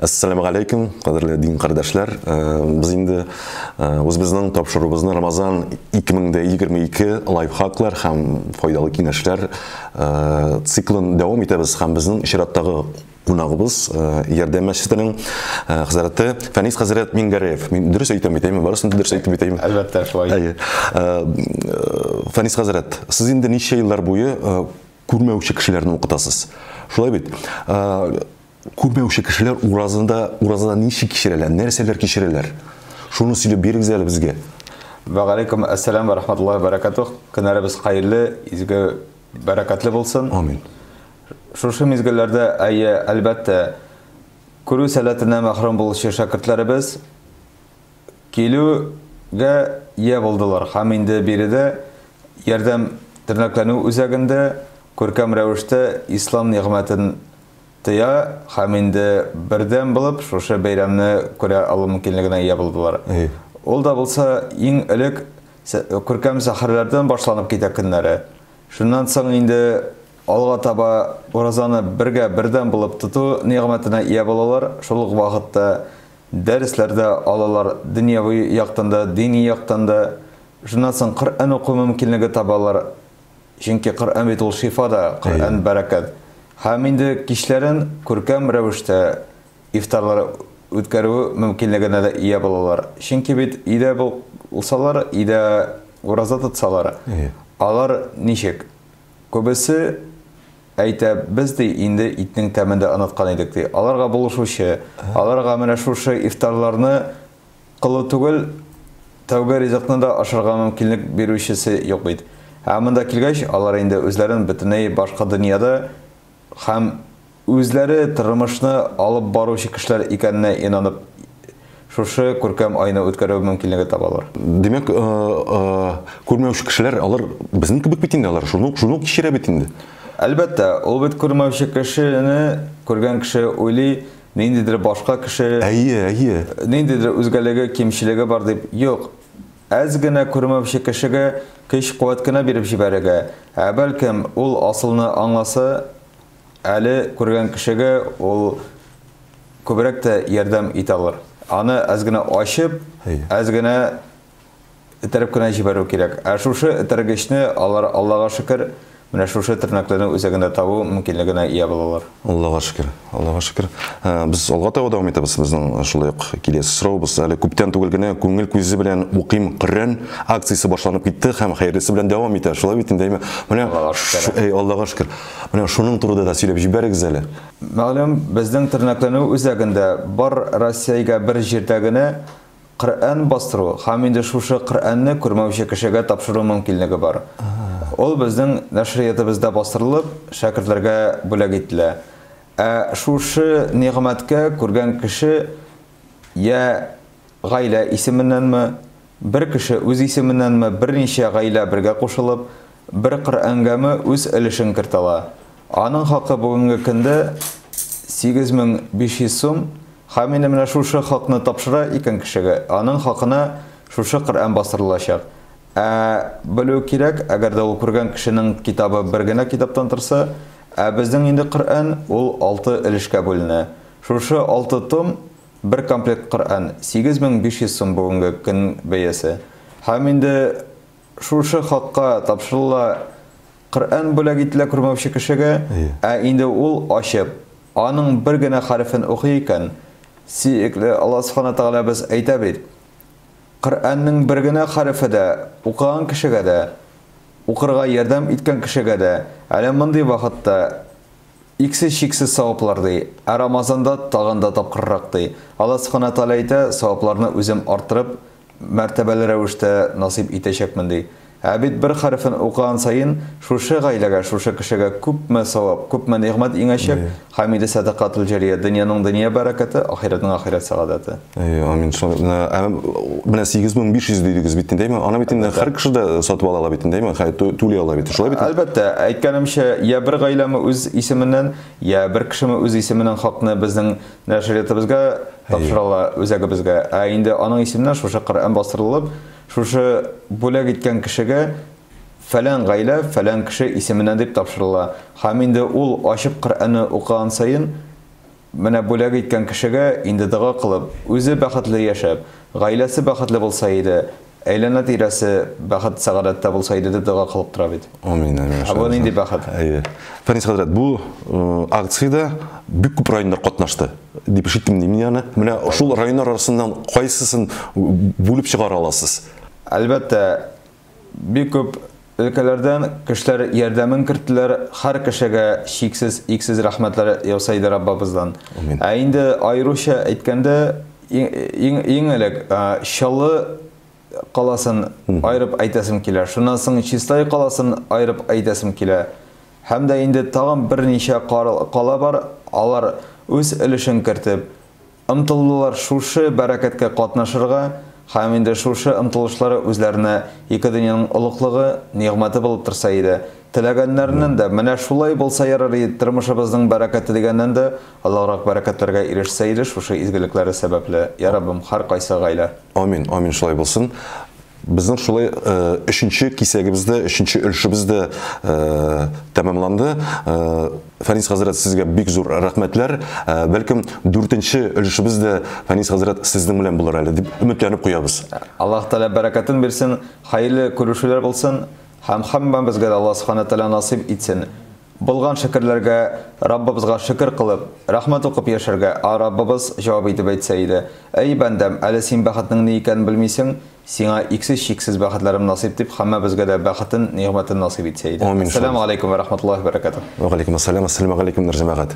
Assalamu alaikum, qadrli din qardaşlar. Biz endi o'zimizning topshirig'imizni Ramazon 2022 lifhacklar ham foydali kengashlar siklini davom etamiz. Ham bizning ishratdagi qonog'imiz Yerdam masjidining hazrati Fanis Hazrat Mingarev. Men durust aytmayman, barasini durust aytib aytaymi? Albatta, shulay. Fanis Hazrat, siz endi necha yillar bo'yi ko'rmovchi kishilarni o'qitasiz. Shulay bit. Ko'rmovchi kishilar urazada necha kishirlar, narsalar kishirlar. Shuni söyleb beringizlar bizga. Va alaykum assalom va rahmatullohi va barakatuh. Kunlarimiz xayrli, izgi barakatli bo'lsin. Amin. Shu mezgillarda albatta ko'ruv salatidan mahrum bo'lish shogirdlarimiz keluga ega bo'ldilar. Ham endi berida yordam tirnoqlarning o'zagida ko'rkam ravishda islom ne'matini Taya ham endi birdan bo'lib o'sha bayramni ko'ra olish mumkinligidan ega bo'ldilar. Ol da bo'lsa eng ilk ko'rkam saharlardan boshlanib ketganlari. Shundan so'ng endi olg'a taba Ramazonni birdan bo'lib tutu ne'matini ega bo'lalar. Shulq vaqtda darslarda olalar dunyoviy yoqtanda, diniy yoqtanda. Shundan so'ng Qur'on o'qish mumkinligi tabalar. Chunki Qur'on betul shifoda, Qur'on barakat. Ham endi kishilarning ko'rkam ravishda iftorlar o'tkaruvi mumkinligini da ega bo'lalar. Chunki bit ida bo'lsalar, ida roza tutsalar, alar nishik. Ko'bisi ayta bizda endi itning ta'minda unutgan edik dey. Alarga bo'lishuvchi, alarga mana shu iftorlarni qilib tugul tavba rizqini da oshirgan mumkinlik beruvchisi yo'q bit. Hamında kelgach, alar endi o'zlarining butunay boshqa dunyoda ham o'zlari turmushni olib boruvchi kishilar ekanini inonib shu ko'rkam oyni o'tkaruv mumkinligi topalar. Demak, ko'rmovchi kishilar alar bizning kibik bitindi, alar shuni kishira bitindi. Albatta, u bit ko'rmovchi kishini ko'rgan kishi o'yli mendidir boshqa kishi, mendidir o'zgaligi, kimchiligi bor deb yo'q. Azgina ko'rmovchi kishiga kuch-quvvatgina berib jibaraga, balkim ul aslini anglasa Ali ko'rgan kishiga ol ko'proq da yordam etalar. Ani azgina oshib, azgina tarafkana jibaru kerak. Shu targishni Allohga shukr, mana shu tirnoqlarning o'zagida tabu mumkinligini ega bo'lalar. Allohga shukr. Allohga shukr. Biz alga davom etamiz. Bizning shulay kelesi so'rovimiz hali ko'pdan tugilgina ko'ngil ko'zi bilan o'qim Qur'on aksiyasi boshlanib ketdi, ham xayrisi bilan davom etadi. Shulay bitindaymi? Mana Allohga shukr. Mana shuning turida da söyleb jibaringiz hali. Ma'lum bizning tirnoqlarning o'zagida bor Rossiyaga bir yerdagina Qur'on bostiruv, ham endi shu Qur'onni ko'rmovchi kishiga topshirish mumkinligi bor. Ol bizning nashriyatimizda bostirilib, shogirdlarga bo'lak etiladi. Shu ne'matga ko'rgan kishi ya g'ayla ismindanmi, bir kishi o'z ismindanmi, bir necha g'ayla birga qo'shilib, bir Qur'ongami o'z ilishin kiritala. Aning haqqi bugungi kunda 8500 so'm. Ham endi mana shu haqni topshira ekan kishiga. Aning haqqini shu Qur'on bostirilacak. Bilу kerak, agarda u ko'rgan kishining kitobi birgina kitobdan tursa, bizning endi Qur'on ul 6 ilishga bo'linadi. Shu 6 tom bir komplekt Qur'on 8500 so'm bugungi kun bayasi. Ham endi shu haqqa topshirilgan Qur'on bo'lak etilar ko'rmovchi kishiga, endi ul oshib, aning birgina harfini o'qiykan, Allah subhanahu taala biz aytadi. Qur'onning birgina harfida o'qigan kishiga da, o'qirga yordam etgan kishiga da, ana bunday vaqtda cheksiz savoblardi. Ramazonda tag'inda topqirroqdi. Allah subhanahu taala ayta, savoblarni o'zim orttirib, martabali ravishda nasib etashakman dey. Abid bir harfini o'qigan sayin shu g'aylaga, shu kishiga ko'pma savob, ko'pma ne'mat engashib, hamida sadaqatul jariya, dunyoning dunyo barakati, oxiratning oxirat saodati. Amin. Mana 8500 deydigiz bitindaymi? Ana bitinde har kishi da sotib ola bitindaymi? To'lay ola bitdi. Shulay bitdi. Albatta, aytganimcha, ya bir g'aylami o'z ismidan, ya bir kishimi o'z ismidan haqni bizning nashriyatimizga topshirala o'zaga bizga. Endi aning ismidan shu Qur'on bostirilib, shu bo'lak etgan kishiga falan g'ayla, falan kishi ismidan deb topshiriladi. Ham endi ul oshib Qur'onni o'qigan sayin менә бүләк иткән кешегә инде дога кылып, үзе бәхетле яшәп, гаиләсе бәхетле булса иде, әйләнә тирәсе бәхет сәгадәттә булса иде дип дога кылып тора бит. Амин, амин. Бу нинди бәхет? Фәнис хәзрәт, бу акциядә бик күп районнар катнашты. Дип ишеттем мин. Менә шул районнар арасыннан кайсысын бүлеп чыгара аласыз? Әлбәттә, бик күп өлкәләрдән кешеләр ярдәмен керттеләр, һәр кешегә иксез рәхмәтләр яусайды Раббыбыздан. Ә инде аеруча әйткәндә, иң элек Чаллы каласын айырып әйтәсем килә. Шуннан соң Чистай каласын айырып әйтәсем килә. Һәм дә инде тагын берничә кала бар, алар үз өлешен кертеп, ымтылдылар шушы бәрәкәткә катнашырга, һәм инде шушы ымтылышлары үзләренә ике дөньяның олуглыгы, нигъмәте булып торса иде. Теләгәннәрнән дә менә шулай булса ярар иде, тормышыбызның бәрәкәте дигәннән дә Аллаһ бәрәкәтләргә ирешсә иде шушы изгелекләре сәбәпле. Я Раббым, һәр кайсы гаилә. Амин, амин, шулай булсын. Безнең шулай өченче кисәгебездә, өченче өлешебездә тәмамланды. Фәнис хәзрәт, сезгә бик зур рәхмәтләр. Бәлкем 4нче өлешебездә Фәнис хәзрәт сезнең белән булыр әле дип өметләнеп куябыз. Аллаһ Тәала бәрәкәтен бирсен, хәерле күрешүләр булсын. Һәм һәммәбезгә Аллаһ Субханаһу Тәала насыйп итсен. Булган шөкерләргә Раббыбызга шөкер кылып, рәхмәт укып яшәргә, Раббыбыз җавап итеп әйтсә иде. Әй бәндәм, әле син бәхетнең ни икәнен белмисең, сиңа иксез-чиксез бәхетләрем насыйп дип, һәммәбезгә дә бәхетен, нигъмәтен насыйп итсә иде. Ассаламу алейкум ва рахматуллаһи ва баракатуһ. Ва алейкум ассалам, ассаламу алейкум җәмәгать.